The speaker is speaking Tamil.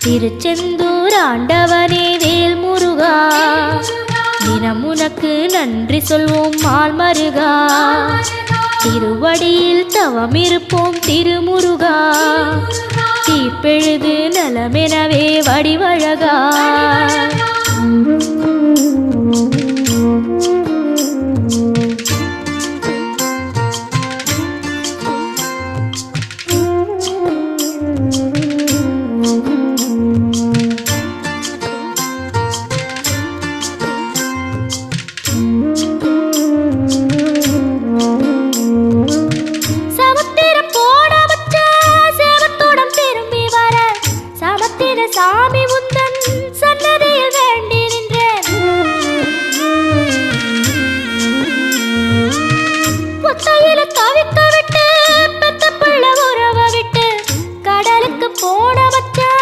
திருச்செந்தூர் ஆண்டவனே வேல் முருகா, தினம் உனக்கு நன்றி சொல்வோம் மால் மருகா. திருவடியில் தவம் இருப்போம் திருமுருகா, தீப்பெழுது நலமெனவே வடிவழகா. சாமி உந்தன் சன்னதி